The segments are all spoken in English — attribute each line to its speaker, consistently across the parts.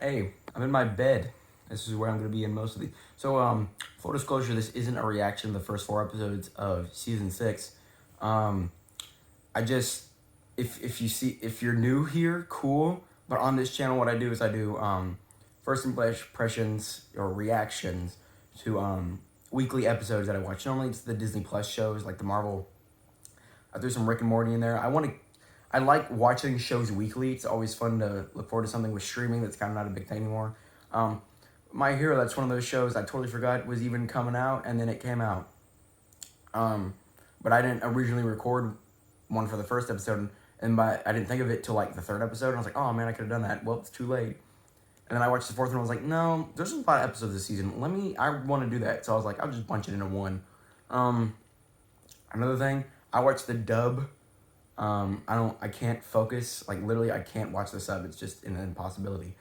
Speaker 1: Hey, I'm in my bed. This is where I'm going to be in most of the. So, full disclosure, this isn't a reaction to the first 4 episodes of season 6. Um, I just, if you're new here, cool. But on this channel, what I do is I do first impressions or reactions to weekly episodes that I watch. Normally, it's the Disney Plus shows like the Marvel. I threw some Rick and Morty in there. I like watching shows weekly. It's always fun to look forward to something with streaming that's kind of not a big thing anymore. My Hero, that's one of those shows I totally forgot was even coming out, and then it came out. But I didn't originally record one for the first episode, and I didn't think of it till like the third episode, and I was like, oh man, I could have done that. Well, it's too late. And then I watched the fourth one, and I was like, no, there's a lot of episodes this season. I want to do that. So I was like, I'll just bunch it into one. Another thing, I watched the dub. I can't focus, like literally I can't watch the sub, it's just an impossibility.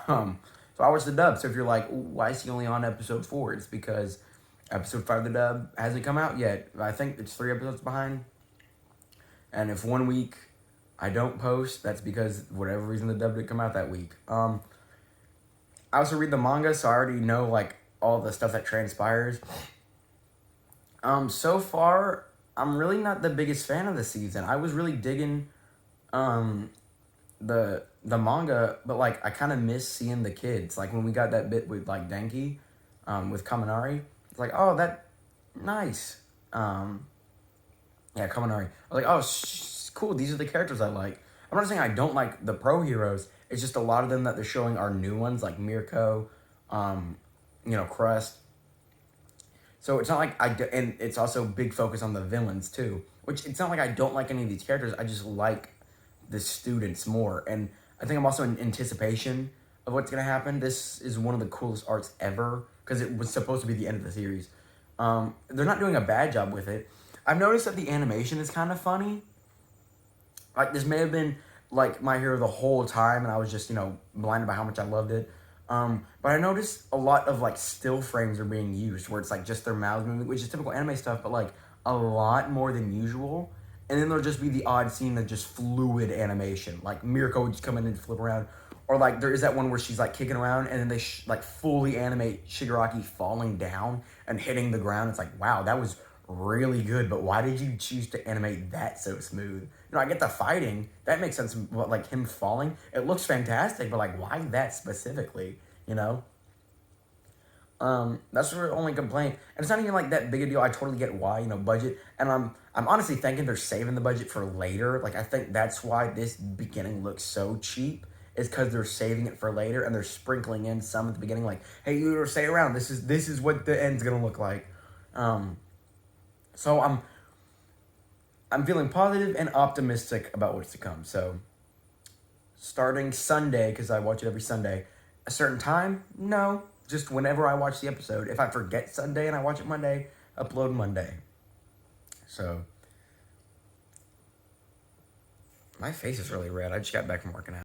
Speaker 1: So I watched the dub, so if you're like, why is he only on episode 4? It's because episode 5 of the dub hasn't come out yet. I think it's 3 episodes behind. And if 1 week I don't post, that's because whatever reason the dub didn't come out that week. I also read the manga, so I already know like all the stuff that transpires. So far, I'm really not the biggest fan of the season. I was really digging the manga, but like I kind of miss seeing the kids. Like when we got that bit with like Denki, with Kaminari, it's like, oh, that nice. Yeah, Kaminari. I was like, oh, cool. These are the characters I like. I'm not saying I don't like the pro heroes. It's just a lot of them that they're showing are new ones, like Mirko, Crust. So it's not like and it's also big focus on the villains too, which it's not like I don't like any of these characters. I just like the students more. And I think I'm also in anticipation of what's going to happen. This is one of the coolest arcs ever because it was supposed to be the end of the series. They're not doing a bad job with it. I've noticed that the animation is kind of funny. Like this may have been like My Hero the whole time and I was just, blinded by how much I loved it. But I noticed a lot of like still frames are being used where it's like just their mouths moving, which is typical anime stuff, but like a lot more than usual. And then there'll just be the odd scene of just fluid animation, like Mirko would just come in and flip around, or like there is that one where she's like kicking around and then they like fully animate Shigaraki falling down and hitting the ground. It's like, wow, that was really good, but why did you choose to animate that so smooth? I get the fighting, that makes sense, but like him falling, it looks fantastic, but like why that specifically, That's the only complaint, and it's not even like that big a deal. I totally get why, budget, and I'm honestly thinking they're saving the budget for later. Like I think that's why this beginning looks so cheap, is because they're saving it for later and they're sprinkling in some at the beginning, like, hey, you stay around. This is what the end's gonna look like. So I'm feeling positive and optimistic about what's to come. So starting Sunday, because I watch it every Sunday, a certain time? No, just whenever I watch the episode. If I forget Sunday and I watch it Monday, upload Monday. So my face is really red. I just got back from working out.